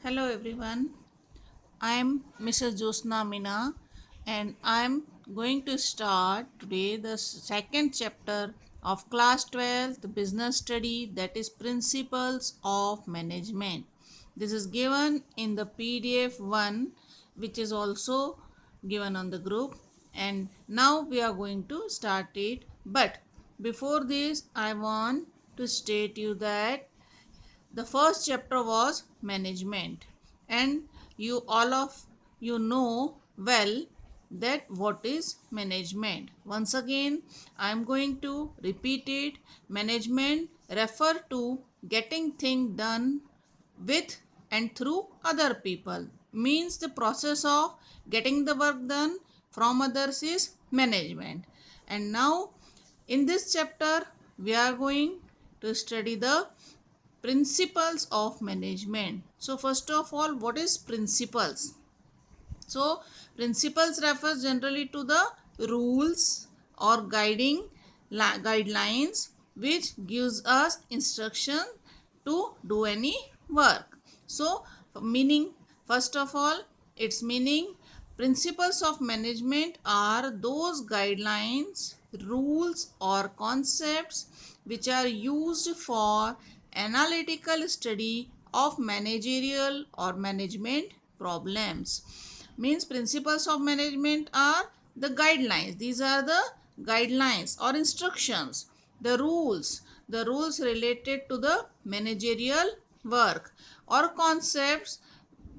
Hello everyone, I am Mrs. Josna Mina and I am going to start today the second chapter of class 12 the business study, that is principles of management. This is given in the PDF 1 which is also given on the group, and now we are going to start it. But before this I want to state you that the first chapter was management, and you all of you know well that what is management. Once again I am going to repeat it. Management refer to getting thing done with and through other people, means the process of getting the work done from others is management. And now in this chapter we are going to study the principles of management. So first of all, what is principles? So principles refers generally to the rules or guidelines which gives us instruction to do any work. So meaning, first of all, its meaning, principles of management are those guidelines, rules or concepts which are used for analytical study of managerial or management problems. Means principles of management are the guidelines. These are the guidelines or instructions, the rules related to the managerial work or concepts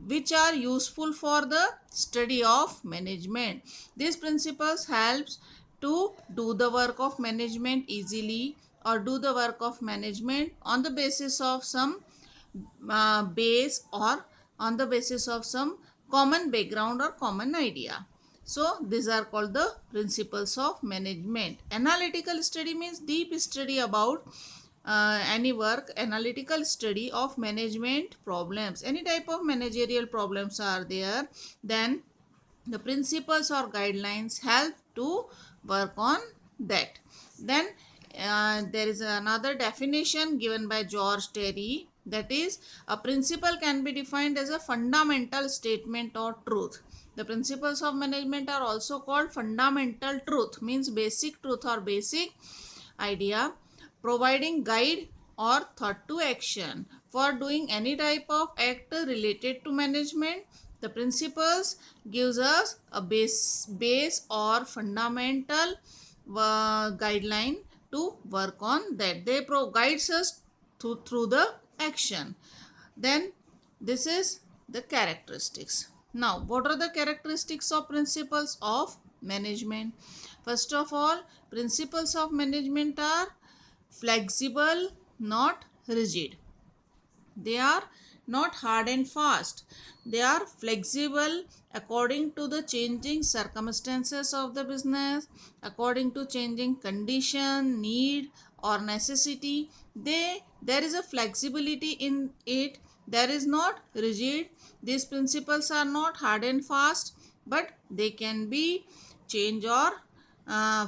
which are useful for the study of management. These principles helps to do the work of management easily or do the work of management on the basis of some base or on the basis of some common background or common idea. So these are called the principles of management. Analytical study means deep study about any work, analytical study of management problems. Any type of managerial problems are there, then the principles or guidelines help to work on that. Then there is another definition given by George Terry, that is a principle can be defined as a fundamental statement or truth. The principles of management are also called fundamental truth, means basic truth or basic idea, providing guide or thought to action for doing any type of act related to management. The principles gives us a base or fundamental guideline to work on that. They guides us through the action. Then this is the characteristics. Now what are the characteristics of principles of management? First of all, principles of management are flexible, not rigid. They are not hard and fast. They are flexible according to the changing circumstances of the business, according to changing condition, need or necessity. There is a flexibility in it. There is not rigid. These principles are not hard and fast, but they can be change or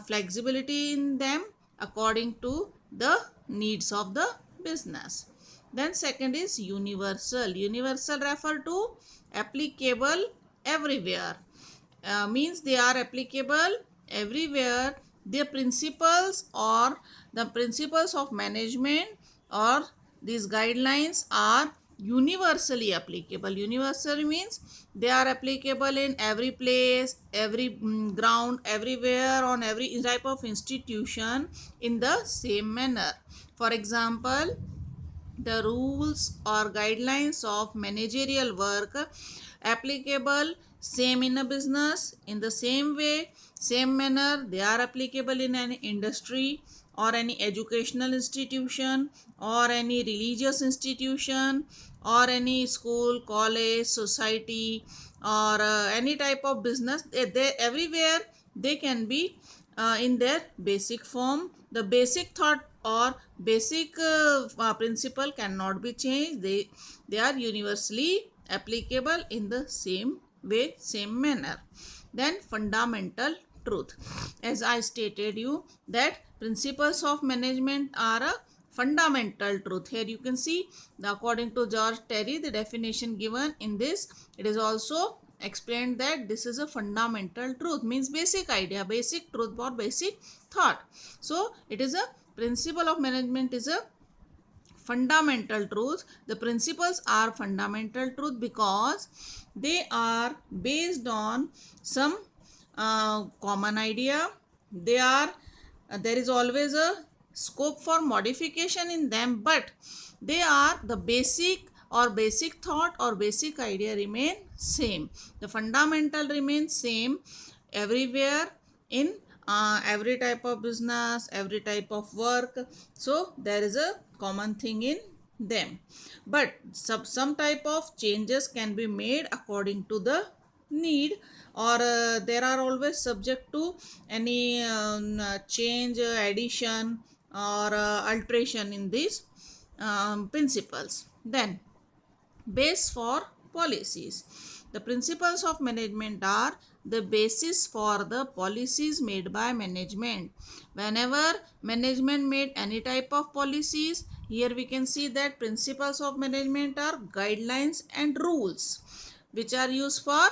flexibility in them according to the needs of the business. Then second is universal. Universal refer to applicable everywhere. Means they are applicable everywhere. The principles or the principles of management or these guidelines are universally applicable. Universal means they are applicable in every place, every ground, everywhere, on every type of institution in the same manner. For example, the rules or guidelines of managerial work applicable same in a business, in the same way, same manner they are applicable in an industry or any educational institution or any religious institution or any school, college, society or any type of business. They everywhere they can be in their basic form. The basic thought or basic principle cannot be changed. They are universally applicable in the same way, same manner. Then fundamental truth, as I stated you that principles of management are a fundamental truth. Here you can see, according to George Terry, the definition given in this, it is also explained that this is a fundamental truth, means basic idea, basic truth or basic thought. So it is a principle of management is a fundamental truth. The principles are fundamental truth because they are based on some common idea. They are there is always a scope for modification in them, but they are the basic or basic thought or basic idea remain same. The fundamental remains same everywhere in every type of business, every type of work. So there is a common thing in them, but some type of changes can be made according to the need, or there are always subject to any change, addition or alteration in these principles. Then base for policies. The principles of management are the basis for the policies made by management. Whenever management made any type of policies, here we can see that principles of management are guidelines and rules which are used for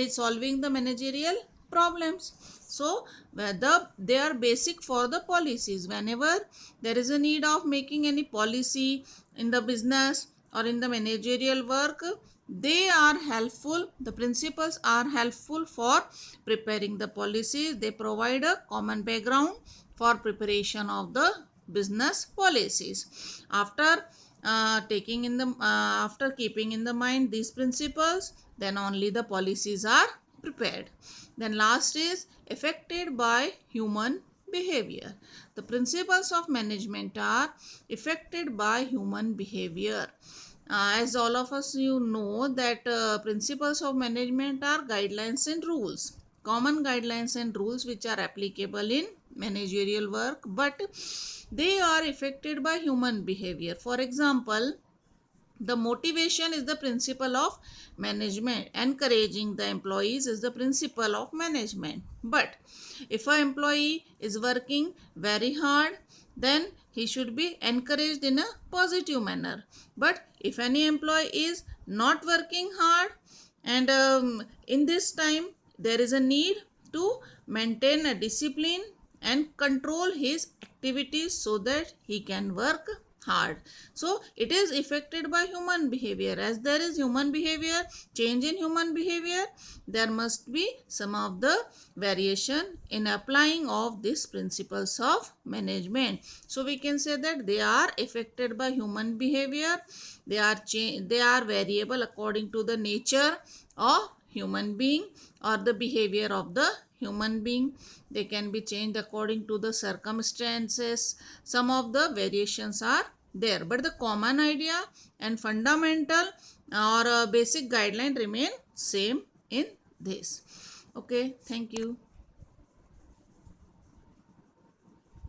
solving the managerial problems. So they are basic for the policies. Whenever there is a need of making any policy in the business or in the managerial work, they are helpful. The principles are helpful for preparing the policies. They provide a common background for preparation of the business policies. After after keeping in the mind these principles, then only the policies are prepared. Then last is affected by human behavior. The principles of management are affected by human behavior. As all of us you know that principles of management are guidelines and rules, common guidelines and rules which are applicable in managerial work, but they are affected by human behavior. For example, the motivation is the principle of management. Encouraging the employees is the principle of management. But if an employee is working very hard, then he should be encouraged in a positive manner. But if any employee is not working hard, and in this time there is a need to maintain a discipline and control his activities so that he can work hard. So it is affected by human behavior. As there is human behavior, change in human behavior, there must be some of the variation in applying of these principles of management. So we can say that they are affected by human behavior. They are variable according to the nature of human being or the behavior of the human being. They can be changed according to the circumstances. Some of the variations are there, but the common idea and fundamental or basic guideline remain same in this. Okay, thank you.